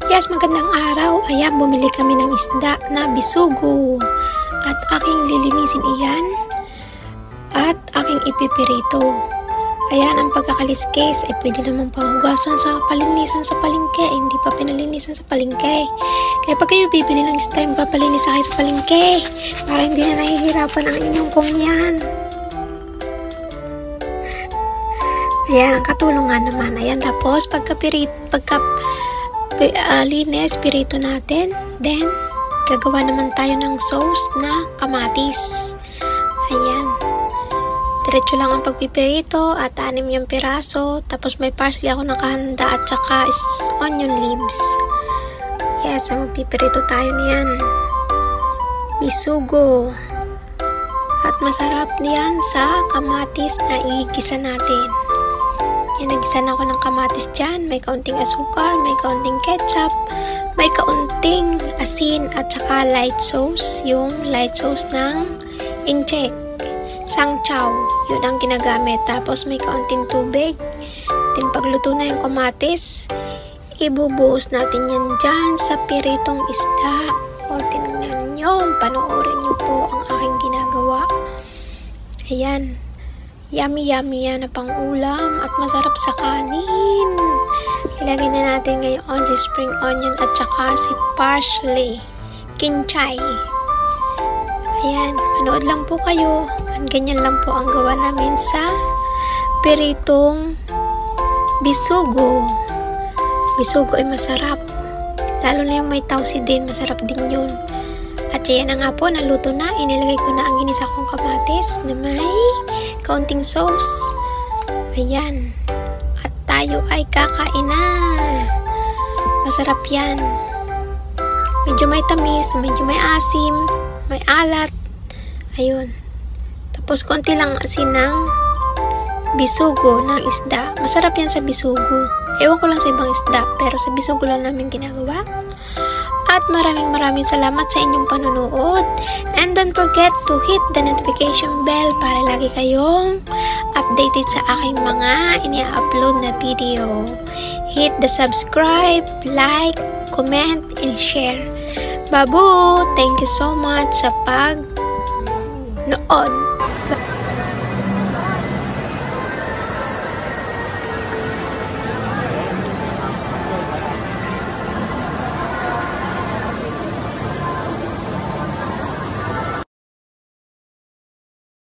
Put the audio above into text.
Yes, magandang araw. Ayan, bumili kami ng isda na bisugo. At aking lilinisin iyan. At aking ipipirito. Ayan, ang pagkakaliskis ay pwede naman pahugasan sa palinisan sa palengke. Hindi pa pinalinisan sa palengke. Kaya pag kayo bibili ng isda, magpapalinis kayo sa palengke. Para hindi na nahihirapan ang inyong kumyan. Ayan, ang katulungan naman. Ayan, tapos linis, pirito natin. Then, gagawa naman tayo ng sauce na kamatis. Ayan. Diretso lang ang pagpipirito at 6 yung piraso. Tapos may parsley ako nakahanda at saka onion leaves. Yes, magpipirito tayo niyan. Bisugo. At masarap niyan sa kamatis na igisa natin. Yan, nagisa na ako ng kamatis dyan. May kaunting asukal, may kaunting ketchup, may kaunting asin at saka light sauce. Yung light sauce ng incheck. Sangchow. Yun ang ginagamit. Tapos may kaunting tubig. Then pagluto na yung kamatis, ibubuhos natin yan dyan sa piritong isda. O, tingnan nyo. Panoorin nyo po ang aking ginagawa. Ayan. Yummy yan na pang ulam at masarap sa kanin. Ilagay na natin ngayon si spring onion at saka si parsley. Kinchay. Ayan, manood lang po kayo. At ganyan lang po ang gawa namin sa piritong bisugo. Bisugo ay masarap. Lalo na yung may tausi din, masarap din yun. At yan na nga po, naluto na. Inilagay ko na ang ginisa kong kamatis na may kaunting sauce. Ayan. At tayo ay kakain na. Masarap yan. Medyo may tamis, medyo may asim, may alat. Ayun. Tapos konti lang asin ng bisugo ng isda. Masarap yan sa bisugo. Ewan ko lang sa ibang isda, pero sa bisugo lang namin ginagawa. At maraming salamat sa inyong panunood. And don't forget to hit the notification bell para lagi kayong updated sa aking mga ini-upload na video. Hit the subscribe, like, comment, and share. Babu! Thank you so much sa pag-nood.